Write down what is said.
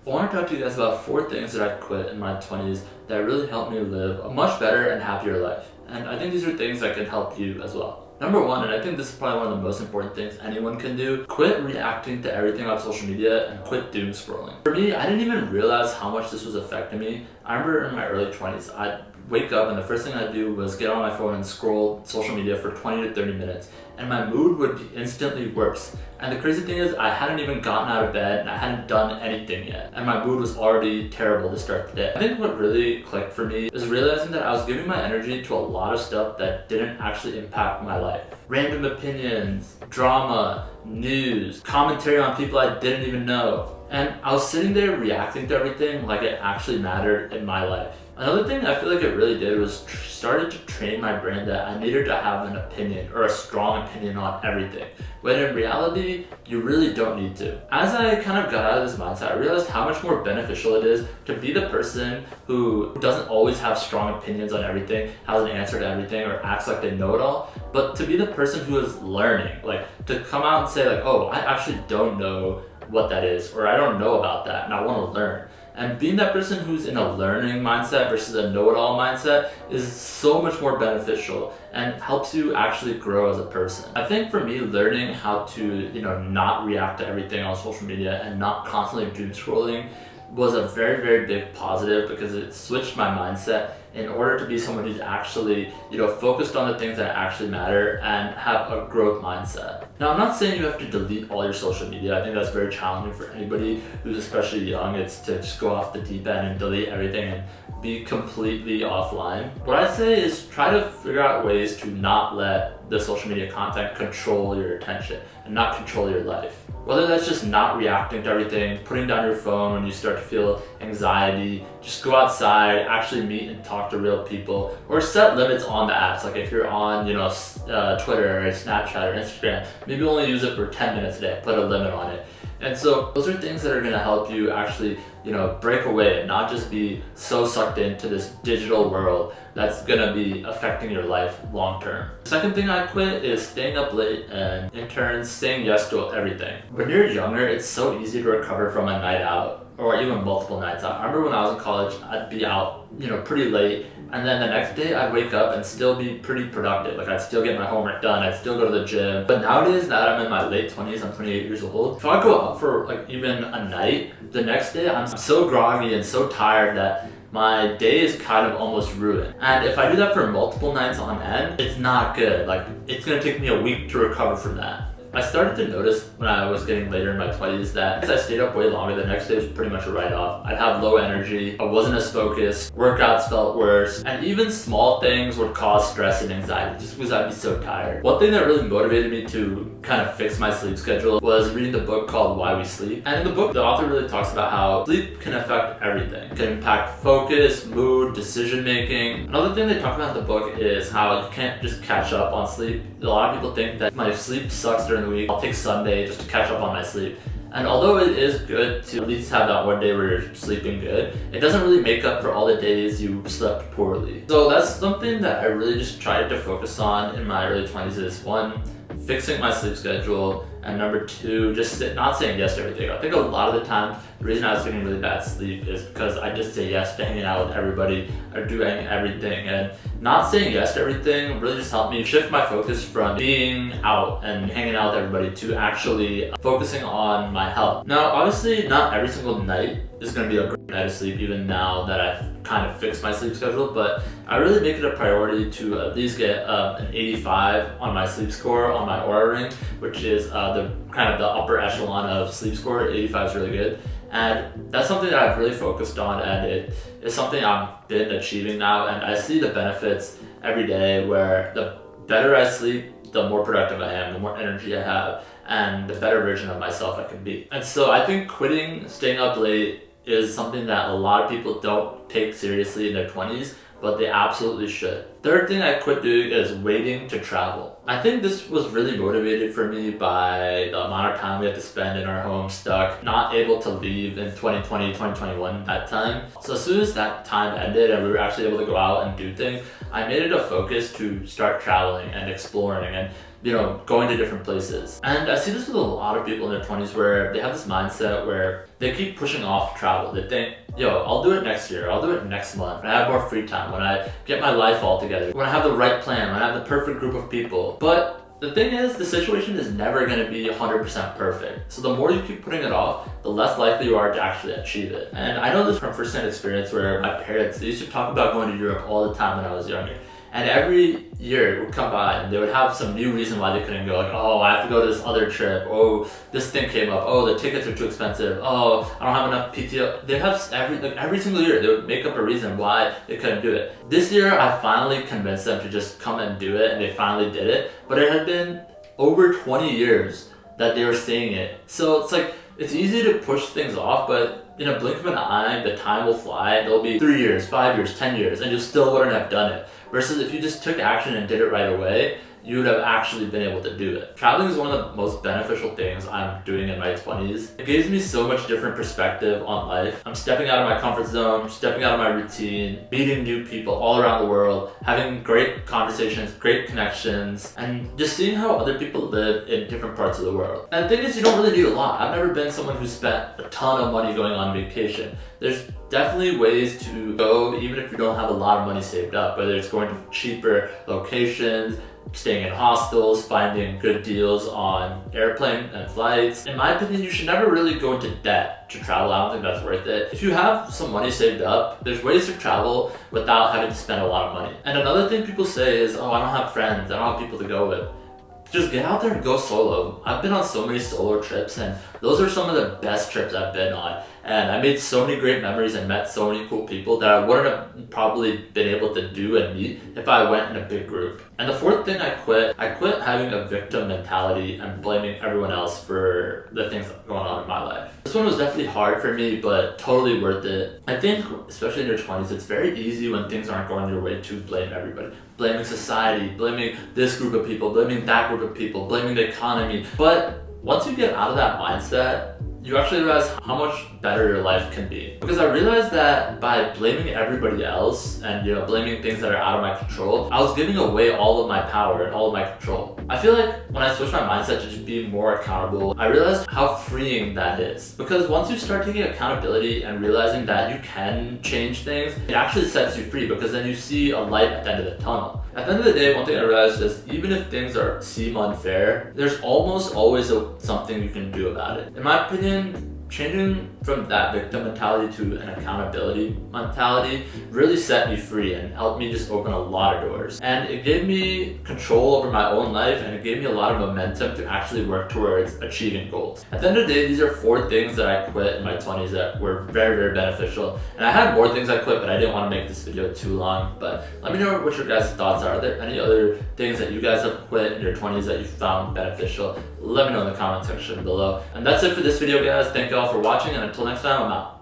I want to talk to you guys about 4 things that I quit in my 20s that really helped me live a much better and happier life. And I think these are things that can help you as well. Number 1, and I think this is probably one of the most important things anyone can do, quit reacting to everything on social media and quit doom scrolling. For me, I didn't even realize how much this was affecting me. I remember in my early 20s, I'd wake up and the first thing I'd do was get on my phone and scroll social media for 20 to 30 minutes. And my mood would be instantly worse. And the crazy thing is, I hadn't even gotten out of bed and I hadn't done anything yet. And my mood was already terrible to start the day. I think what really clicked for me is realizing that I was giving my energy to a lot of stuff that didn't actually impact my life. Random opinions, drama, news, commentary on people I didn't even know. And I was sitting there reacting to everything like it actually mattered in my life. Another thing I feel like it really did was started to train my brain that I needed to have an opinion or a strong opinion on everything, when in reality, you really don't need to. As I kind of got out of this mindset, I realized how much more beneficial it is to be the person who doesn't always have strong opinions on everything, has an answer to everything, or acts like they know it all, but to be the person who is learning, like to come out and say like, oh, I actually don't know what that is, or I don't know about that and I want to learn. And being that person who's in a learning mindset versus a know-it-all mindset is so much more beneficial and helps you actually grow as a person. I think for me, learning how to, not react to everything on social media and not constantly doom scrolling was a very, very big positive because it switched my mindset in order to be someone who's actually, focused on the things that actually matter and have a growth mindset. Now, I'm not saying you have to delete all your social media. I think that's very challenging for anybody who's especially young. It's to just go off the deep end and delete everything and be completely offline. What I say is try to figure out ways to not let the social media content control your attention and not control your life. Whether that's just not reacting to everything, putting down your phone when you start to feel anxiety, just go outside, actually meet and talk to real people, or set limits on the apps. Like if you're on, Twitter or Snapchat or Instagram, maybe only use it for 10 minutes a day, put a limit on it. And so those are things that are gonna help you actually, break away and not just be so sucked into this digital world that's gonna be affecting your life long term. The second thing I quit is staying up late and in turn saying yes to everything. When you're younger, it's so easy to recover from a night out or even multiple nights out. I remember when I was in college, I'd be out, pretty late, and then the next day I'd wake up and still be pretty productive. Like I'd still get my homework done, I'd still go to the gym. But nowadays that I'm in my late 20s, I'm 28 years old, if I go out for like even a night, the next day I'm so groggy and so tired that my day is kind of almost ruined. And if I do that for multiple nights on end, it's not good. Like it's gonna take me a week to recover from that. I started to notice when I was getting later in my 20s that as I stayed up way longer, the next day was pretty much a write-off. I'd have low energy, I wasn't as focused, workouts felt worse, and even small things would cause stress and anxiety just because I'd be so tired. One thing that really motivated me to kind of fix my sleep schedule was reading the book called Why We Sleep. And in the book, the author really talks about how sleep can affect everything. It can impact focus, mood, decision making. Another thing they talk about in the book is how you can't just catch up on sleep. A lot of people think that my sleep sucks during the week, I'll take Sunday just to catch up on my sleep. And although it is good to at least have that one day where you're sleeping good, it doesn't really make up for all the days you slept poorly. So that's something that I really just tried to focus on in my early 20s is 1, fixing my sleep schedule, and number 2, just not saying yes to everything. I think a lot of the time, the reason I was getting really bad sleep is because I just say yes to hanging out with everybody or doing everything. And not saying yes to everything really just helped me shift my focus from being out and hanging out with everybody to actually focusing on my health. Now, obviously, not every single night is going to be a great night of sleep, even now that I've kind of fixed my sleep schedule, but I really make it a priority to at least get an 85 on my sleep score on my Oura Ring, which is the kind of the upper echelon of sleep score. 85 is really good. And that's something that I've really focused on, and it is something I've been achieving now, and I see the benefits every day where the better I sleep, the more productive I am, the more energy I have, and the better version of myself I can be. And so I think quitting staying up late is something that a lot of people don't take seriously in their 20s, but they absolutely should. Third thing I quit doing is waiting to travel. I think this was really motivated for me by the amount of time we had to spend in our home stuck, not able to leave in 2020, 2021 that time. So as soon as that time ended and we were actually able to go out and do things, I made it a focus to start traveling and exploring and going to different places. And I see this with a lot of people in their 20s where they have this mindset where they keep pushing off travel. They think, I'll do it next year, I'll do it next month, when I have more free time, when I get my life all together, when I have the right plan, when I have the perfect group of people. But the thing is, the situation is never going to be 100% perfect. So the more you keep putting it off, the less likely you are to actually achieve it. And I know this from first-hand experience where my parents, they used to talk about going to Europe all the time when I was younger. And every year it would come by and they would have some new reason why they couldn't go. Like, oh, I have to go to this other trip. Oh, this thing came up. Oh, the tickets are too expensive. Oh, I don't have enough PTO. They'd have every single year, they would make up a reason why they couldn't do it. This year, I finally convinced them to just come and do it, and they finally did it. But it had been over 20 years that they were saying it. So it's like, it's easy to push things off, but in a blink of an eye, the time will fly. It'll be 3 years, 5 years, 10 years, and you still wouldn't have done it. Versus if you just took action and did it right away, you would have actually been able to do it. Traveling is one of the most beneficial things I'm doing in my 20s. It gives me so much different perspective on life. I'm stepping out of my comfort zone, stepping out of my routine, meeting new people all around the world, having great conversations, great connections, and just seeing how other people live in different parts of the world. And the thing is, you don't really need a lot. I've never been someone who spent a ton of money going on vacation. There's definitely ways to go even if you don't have a lot of money saved up, whether it's going to cheaper locations, staying in hostels, finding good deals on airplane and flights. In my opinion, you should never really go into debt to travel. I don't think that's worth it. If you have some money saved up, there's ways to travel without having to spend a lot of money. And another thing people say is, oh, I don't have friends, I don't have people to go with. Just get out there and go solo. I've been on so many solo trips, and those are some of the best trips I've been on. And I made so many great memories and met so many cool people that I wouldn't have probably been able to do and meet if I went in a big group. And the fourth thing I quit having a victim mentality and blaming everyone else for the things going on in my life. This one was definitely hard for me, but totally worth it. I think, especially in your 20s, it's very easy when things aren't going your way to blame everybody. Blaming society, blaming this group of people, blaming that group of people, blaming the economy. But once you get out of that mindset, you actually realize how much better your life can be. Because I realized that by blaming everybody else and blaming things that are out of my control, I was giving away all of my power and all of my control. I feel like when I switched my mindset to just be more accountable, I realized how freeing that is. Because once you start taking accountability and realizing that you can change things, it actually sets you free, because then you see a light at the end of the tunnel. At the end of the day, one thing I realized is even if things seem unfair, there's almost always something you can do about it. In my opinion, changing from that victim mentality to an accountability mentality really set me free and helped me just open a lot of doors. And it gave me control over my own life, and it gave me a lot of momentum to actually work towards achieving goals. At the end of the day, these are 4 things that I quit in my 20s that were very, very beneficial. And I had more things I quit, but I didn't want to make this video too long. But let me know what your guys' thoughts are. Are there any other things that you guys have quit in your 20s that you found beneficial? Let me know in the comment section below. And that's it for this video, guys. Thank you all for watching, and until next time, I'm out.